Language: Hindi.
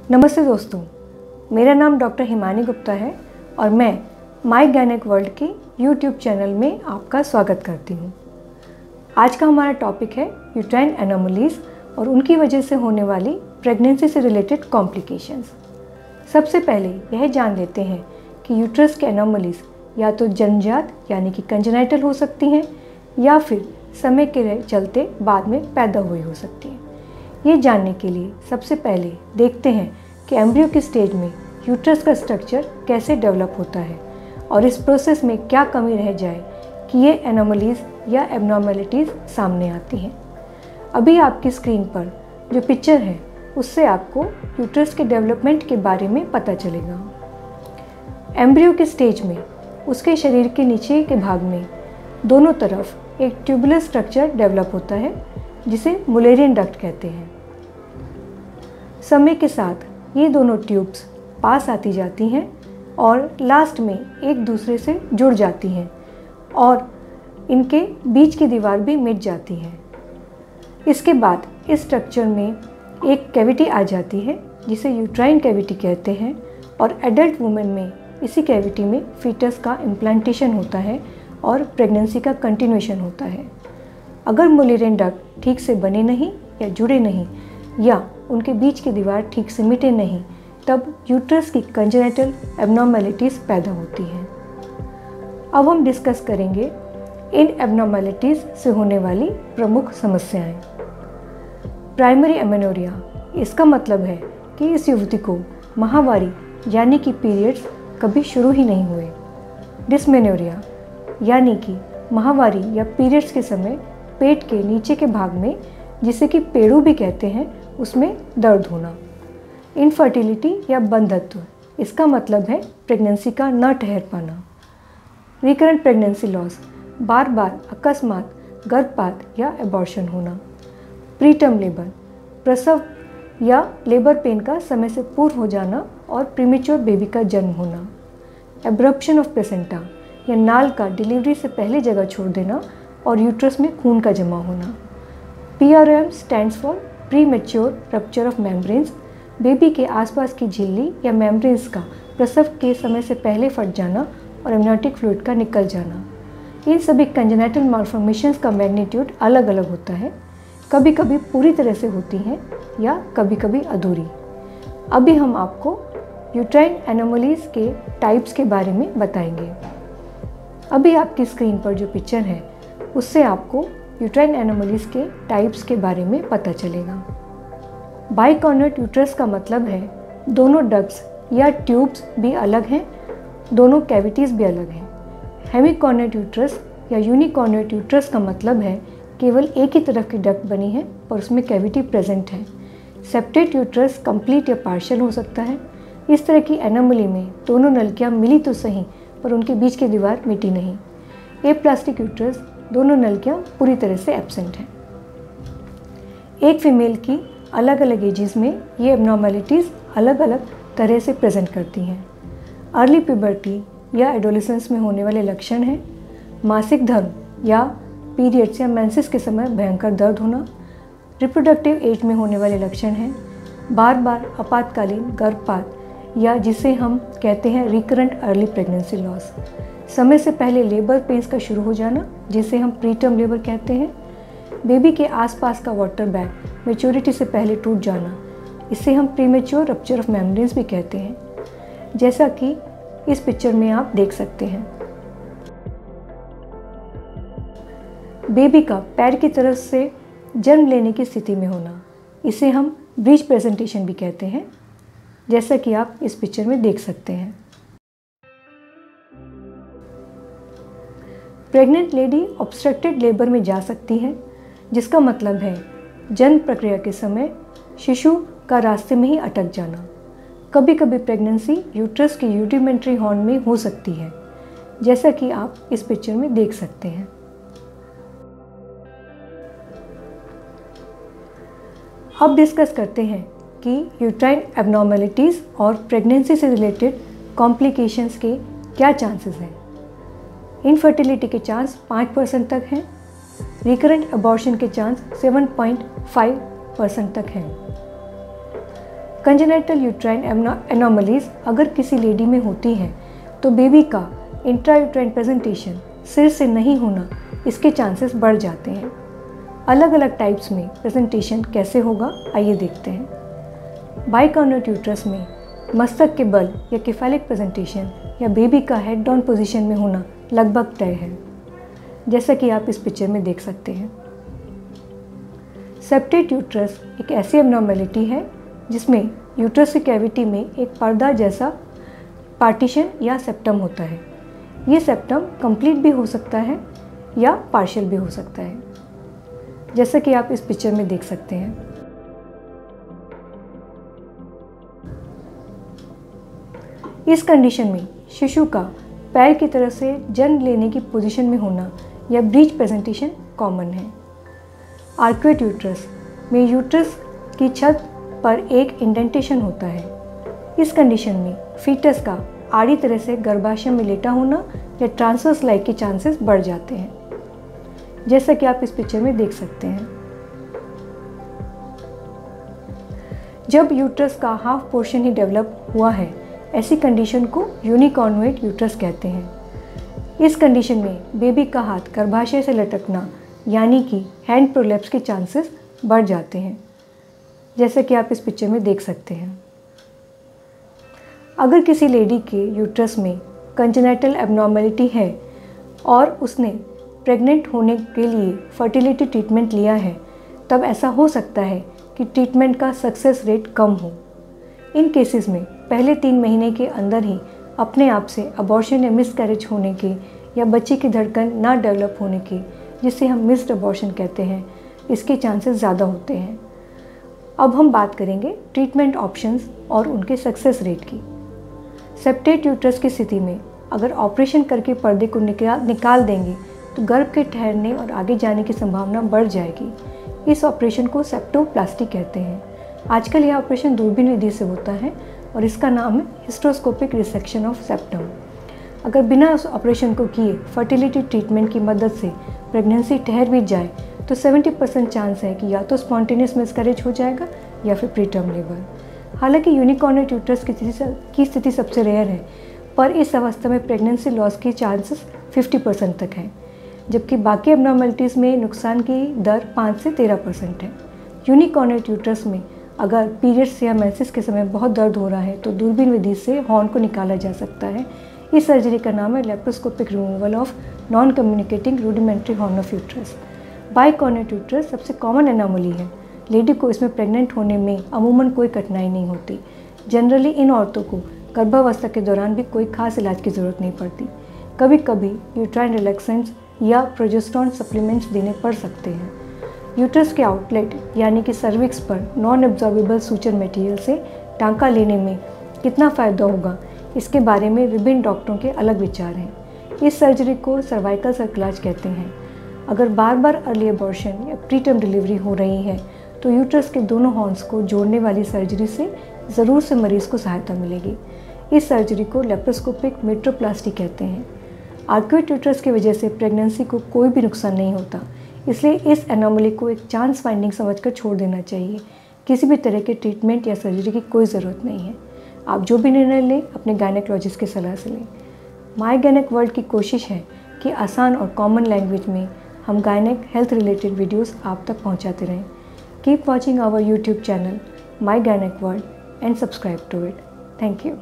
नमस्ते दोस्तों, मेरा नाम डॉक्टर हिमानी गुप्ता है और मैं माय गायनेक वर्ल्ड के यूट्यूब चैनल में आपका स्वागत करती हूँ। आज का हमारा टॉपिक है यूट्राइन एनोमलीज और उनकी वजह से होने वाली प्रेगनेंसी से रिलेटेड कॉम्प्लिकेशंस। सबसे पहले यह जान लेते हैं कि यूट्रस के एनोमलीज या तो जन्मजात यानी कि कंजेनाइटल हो सकती हैं या फिर समय के चलते बाद में पैदा हुई हो सकती हैं। ये जानने के लिए सबसे पहले देखते हैं कि एम्ब्रियो की स्टेज में यूट्रस का स्ट्रक्चर कैसे डेवलप होता है और इस प्रोसेस में क्या कमी रह जाए कि ये एनोमलीज या एबनॉर्मेलिटीज़ सामने आती हैं। अभी आपकी स्क्रीन पर जो पिक्चर है उससे आपको यूट्रस के डेवलपमेंट के बारे में पता चलेगा। एम्ब्रियो के स्टेज में उसके शरीर के नीचे के भाग में दोनों तरफ एक ट्यूबुलर स्ट्रक्चर डेवलप होता है जिसे मुलेरियन डक्ट कहते हैं। समय के साथ ये दोनों ट्यूब्स पास आती जाती हैं और लास्ट में एक दूसरे से जुड़ जाती हैं और इनके बीच की दीवार भी मिट जाती है। इसके बाद इस स्ट्रक्चर में एक कैविटी आ जाती है जिसे यूट्राइन कैविटी कहते हैं और एडल्ट वुमेन में इसी कैविटी में फीटस का इम्प्लांटेशन होता है और प्रेगनेंसी का कंटिन्यूएशन होता है। अगर मुलेरियन डक्ट ठीक से बने नहीं या जुड़े नहीं या उनके बीच की दीवार ठीक से मिटे नहीं, तब यूट्रस की कंजेनिटल एबनॉर्मेलिटीज़ पैदा होती हैं। अब हम डिस्कस करेंगे इन एबनॉर्मेलिटीज़ से होने वाली प्रमुख समस्याएं। प्राइमरी एमेनोरिया, इसका मतलब है कि इस युवती को माहवारी यानी कि पीरियड्स कभी शुरू ही नहीं हुए। डिस्मेनोरिया यानी कि माहवारी या पीरियड्स के समय पेट के नीचे के भाग में, जिसे कि पेड़ू भी कहते हैं, उसमें दर्द होना। इनफर्टिलिटी या बंधत्व, इसका मतलब है प्रेगनेंसी का न ठहर पाना। रिकरेंट प्रेगनेंसी लॉस, बार बार अकस्मात गर्भपात या एबॉर्शन होना। प्रीटर्म लेबर, प्रसव या लेबर पेन का समय से पूर्व हो जाना और प्रीमेच्योर बेबी का जन्म होना। एब्रप्शन ऑफ प्लेसेंटा या नाल का डिलीवरी से पहले जगह छोड़ देना और यूट्रस में खून का जमा होना। PROM stands for premature rupture of membranes, baby के आसपास की झिल्ली या मेम्ब्रेन्स का प्रसव के समय से पहले फट जाना और एमनियोटिक फ्लूइड का निकल जाना। इन सभी कंजेनिटल मालफॉर्मेशंस का मैग्नीट्यूड अलग अलग होता है, कभी कभी पूरी तरह से होती हैं या कभी कभी अधूरी। अभी हम आपको यूट्राइन एनोमलीज के टाइप्स के बारे में बताएंगे। अभी आपकी स्क्रीन पर जो पिक्चर है उससे आपको यूट्राइन एनोमलीज के टाइप्स के बारे में पता चलेगा। बाइकॉर्नेट यूट्रस का मतलब है दोनों डक्ट्स या ट्यूब्स भी अलग हैं, दोनों कैविटीज़ भी अलग हैं। हेमिकॉर्नेट यूट्रस या यूनिकॉर्नेट यूट्रस का मतलब है केवल एक ही तरफ की डक्ट बनी है और उसमें कैविटी प्रेजेंट है। सेप्टेट यूट्रस कंप्लीट या पार्शियल हो सकता है। इस तरह की एनोमली में दोनों नलकियां मिली तो सही पर उनके बीच की दीवार मिटी नहीं। एप्लास्टिक यूट्रस, दोनों नलकियां पूरी तरह से एब्सेंट हैं। एक फीमेल की अलग अलग एजेस में ये एबनॉर्मेलिटीज़ अलग अलग तरह से प्रेजेंट करती हैं। अर्ली प्यूबर्टी या एडोलेसेंस में होने वाले लक्षण हैं मासिक धर्म या पीरियड्स या मेंसेस के समय भयंकर दर्द होना। रिप्रोडक्टिव एज में होने वाले लक्षण हैं बार बार आपातकालीन गर्भपात या जिसे हम कहते हैं रिकरेंट अर्ली प्रेगनेंसी लॉस। समय से पहले लेबर पेन्स का शुरू हो जाना जिसे हम प्रीटर्म लेबर कहते हैं। बेबी के आसपास का वाटर बैग मैच्योरिटी से पहले टूट जाना, इसे हम प्रीमेच्योर रप्चर ऑफ मेम्ब्रेन्स भी कहते हैं, जैसा कि इस पिक्चर में आप देख सकते हैं। बेबी का पैर की तरफ से जन्म लेने की स्थिति में होना, इसे हम ब्रीच प्रेजेंटेशन भी कहते हैं, जैसा कि आप इस पिक्चर में देख सकते हैं। प्रेग्नेंट लेडी ऑब्स्ट्रक्टेड लेबर में जा सकती है, जिसका मतलब है जन्म प्रक्रिया के समय शिशु का रास्ते में ही अटक जाना। कभी कभी प्रेगनेंसी यूट्रस के यूडिमेंट्री हॉर्न में हो सकती है, जैसा कि आप इस पिक्चर में देख सकते हैं। अब डिस्कस करते हैं कि यूट्राइन एबनॉर्मेलिटीज़ और प्रेगनेंसी से रिलेटेड कॉम्प्लिकेशंस के क्या चांसेस हैं। इनफर्टिलिटी के चांस 5% तक हैं। रिकरेंट अबॉर्शन के चांस 7.5% तक हैं। कंजेनिटल यूट्राइन एनोमलीज अगर किसी लेडी में होती हैं तो बेबी का इंट्रायूट्राइन प्रेजेंटेशन सिर से नहीं होना, इसके चांसेस बढ़ जाते हैं। अलग अलग टाइप्स में प्रेजेंटेशन कैसे होगा, आइए देखते हैं। बाइकॉर्नर यूट्रस में मस्तक के बल या केफालिक प्रेजेंटेशन या बेबी का हेड डाउन पोजीशन में होना लगभग तय है, जैसा कि आप इस पिक्चर में देख सकते हैं। सेप्टेट यूट्रस एक ऐसी एब्नॉर्मेलिटी है जिसमें यूट्रस की कैविटी में एक पर्दा जैसा पार्टीशन या सेप्टम होता है। ये सेप्टम कंप्लीट भी हो सकता है या पार्शियल भी हो सकता है, जैसा कि आप इस पिक्चर में देख सकते हैं। इस कंडीशन में शिशु का पैर की तरफ से जन्म लेने की पोजीशन में होना या ब्रीच प्रेजेंटेशन कॉमन है। आर्क्वेट यूट्रस में यूट्रस की छत पर एक इंडेंटेशन होता है। इस कंडीशन में फीटस का आड़ी तरह से गर्भाशय में लेटा होना या ट्रांसवर्स लाइक के चांसेस बढ़ जाते हैं, जैसा कि आप इस पिक्चर में देख सकते हैं। जब यूट्रस का हाफ पोर्शन ही डेवलप हुआ है, ऐसी कंडीशन को यूनिकॉर्नुएट यूट्रस कहते हैं। इस कंडीशन में बेबी का हाथ गर्भाशय से लटकना यानी कि हैंड प्रोलैप्स के चांसेस बढ़ जाते हैं, जैसा कि आप इस पिक्चर में देख सकते हैं। अगर किसी लेडी के यूट्रस में कंजेनिटल एब्नॉर्मेलिटी है और उसने प्रेग्नेंट होने के लिए फर्टिलिटी ट्रीटमेंट लिया है, तब ऐसा हो सकता है कि ट्रीटमेंट का सक्सेस रेट कम हो। इन केसेस में पहले 3 महीने के अंदर ही अपने आप से अबॉर्शन या मिसकैरेज होने के या बच्चे की धड़कन ना डेवलप होने के, जिसे हम मिस्ड अबॉर्शन कहते हैं, इसके चांसेस ज़्यादा होते हैं। अब हम बात करेंगे ट्रीटमेंट ऑप्शंस और उनके सक्सेस रेट की। सेप्टेट यूट्रस की स्थिति में अगर ऑपरेशन करके पर्दे को निकाल देंगे तो गर्भ के ठहरने और आगे जाने की संभावना बढ़ जाएगी। इस ऑपरेशन को सेप्टोप्लास्टी कहते हैं। आजकल यह ऑपरेशन दूरबीन विधि से होता है और इसका नाम है हिस्ट्रोस्कोपिक रिसेक्शन ऑफ सेप्टम। अगर बिना उस ऑपरेशन को किए फर्टिलिटी ट्रीटमेंट की मदद से प्रेगनेंसी ठहर भी जाए तो 70% चांस है कि या तो स्पॉन्टेनियस मिसकैरेज हो जाएगा या फिर प्रीटर्म लेबर। हालांकि यूनिकॉर्नुएट यूट्रस की स्थिति सबसे रेयर है, पर इस अवस्था में प्रेगनेंसी लॉस के चांसेस 50% तक हैं, जबकि बाकी एब्नॉर्मेलिटीज़ में नुकसान की दर 5 से 13% है। यूनिकॉर्नुएट यूट्रस में अगर पीरियड्स या मेंसेस के समय बहुत दर्द हो रहा है तो दूरबीन विधि से हॉर्न को निकाला जा सकता है। इस सर्जरी का नाम है laparoscopic removal of non communicating rudimentary horn of uterus. Bicornuate uterus सबसे कॉमन एनोमली है। लेडी को इसमें प्रेग्नेंट होने में अमूमन कोई कठिनाई नहीं होती। जनरली इन औरतों को गर्भावस्था के दौरान भी कोई खास इलाज की ज़रूरत नहीं पड़ती। कभी कभी यूट्राइन रिलैक्सेंट्स या प्रोजेस्टेरॉन सप्लीमेंट्स देने पड़ सकते हैं। यूट्रस के आउटलेट यानी कि सर्विक्स पर नॉन एब्जॉर्बेबल सूचर मटेरियल से टांका लेने में कितना फ़ायदा होगा, इसके बारे में विभिन्न डॉक्टरों के अलग विचार हैं। इस सर्जरी को सर्वाइकल सर्कलाज कहते हैं। अगर बार बार अर्ली अबॉर्शन या प्रीटर्म डिलीवरी हो रही है तो यूट्रस के दोनों हॉर्न्स को जोड़ने वाली सर्जरी से ज़रूर से मरीज़ को सहायता मिलेगी। इस सर्जरी को लेप्रोस्कोपिक मेट्रोप्लास्टी कहते हैं। आर्क्वेट यूट्रस की वजह से प्रेगनेंसी को कोई भी नुकसान नहीं होता, इसलिए इस एनोमली को एक चांस फाइंडिंग समझकर छोड़ देना चाहिए। किसी भी तरह के ट्रीटमेंट या सर्जरी की कोई ज़रूरत नहीं है। आप जो भी निर्णय लें अपने गायनेकोलॉजिस्ट की सलाह से लें। माय गायनेक वर्ल्ड की कोशिश है कि आसान और कॉमन लैंग्वेज में हम गायनेक हेल्थ रिलेटेड वीडियोस आप तक पहुंचाते रहें। Keep watching our YouTube channel my गायनेक world and subscribe to it. Thank you.